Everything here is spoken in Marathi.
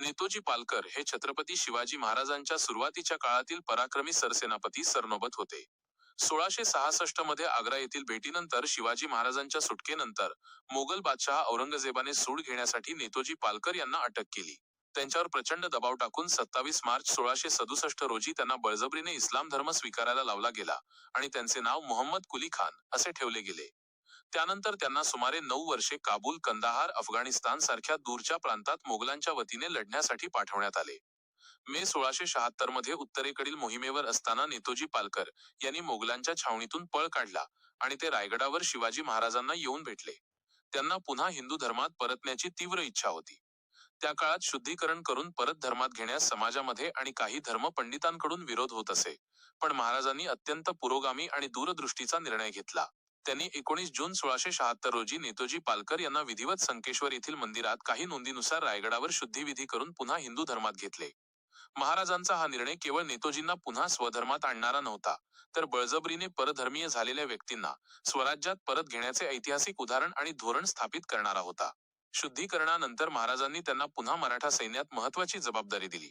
नेतोजी पालकर हे छत्रपती शिवाजी महाराजांच्या सुरुवातीच्या काळातील पराक्रमी सरसेनापती सरनोबत होते. 1666 मध्ये आग्रा येथील भेटीनंतर शिवाजी महाराजांच्या सुटकेनंतर मोगल बादशहा औरंगजेबाने सूड घेण्यासाठी नेतोजी पालकर यांना अटक केली. त्यांच्यावर प्रचंड दबाव टाकून 27 मार्च 1667 रोजी त्यांना बळजबरीने इस्लाम धर्म स्वीकारायला लावला गेला आणि त्यांचे नाव मोहम्मद कुली खान असे ठेवले गेले. त्यानंतर त्यांना सुमारे 9 वर्षे काबूल, कंदाहार, अफगाणिस्तान सारख्या दूरच्या प्रांतात मोगलांच्या वतीने लढण्यासाठी पाठवण्यात आले. मे 1676 मध्ये उत्तरेकडील मोहिमेवर असताना नेतोजी पालकर यांनी मोगलांच्या छावणीतून पळ काढला आणि ते रायगडावर शिवाजी महाराजांना येऊन भेटले. त्यांना पुन्हा हिंदू धर्मात परतण्याची तीव्र इच्छा होती. त्या काळात शुद्धीकरण करून परत धर्मात घेण्यास समाजामध्ये आणि काही धर्मपंडितांकडून विरोध होत असे. पण महाराजांनी अत्यंत पुरोगामी आणि दूरदृष्टीचा निर्णय घेतला. त्यांनी 19 जून 1676 रोजी नेतोजी पालकर यांना विधिवत संकेश्वर येथील मंदिरात काही नोंदीनुसार रायगडावर शुद्धिविधी करून पुन्हा हिंदू धर्मात घेतले. महाराजांचा हा निर्णय केवळ नेतोजींना पुन्हा स्वधर्मात आणणारा नव्हता, तर बळजबरीने परधर्मीय झालेल्या व्यक्तींना स्वराज्यात परत घेण्याचे ऐतिहासिक उदाहरण आणि धोरण स्थापित करणारा होता. शुद्धीकरणानंतर महाराजांनी त्यांना पुन्हा मराठा सैन्यात महत्वाची जबाबदारी दिली.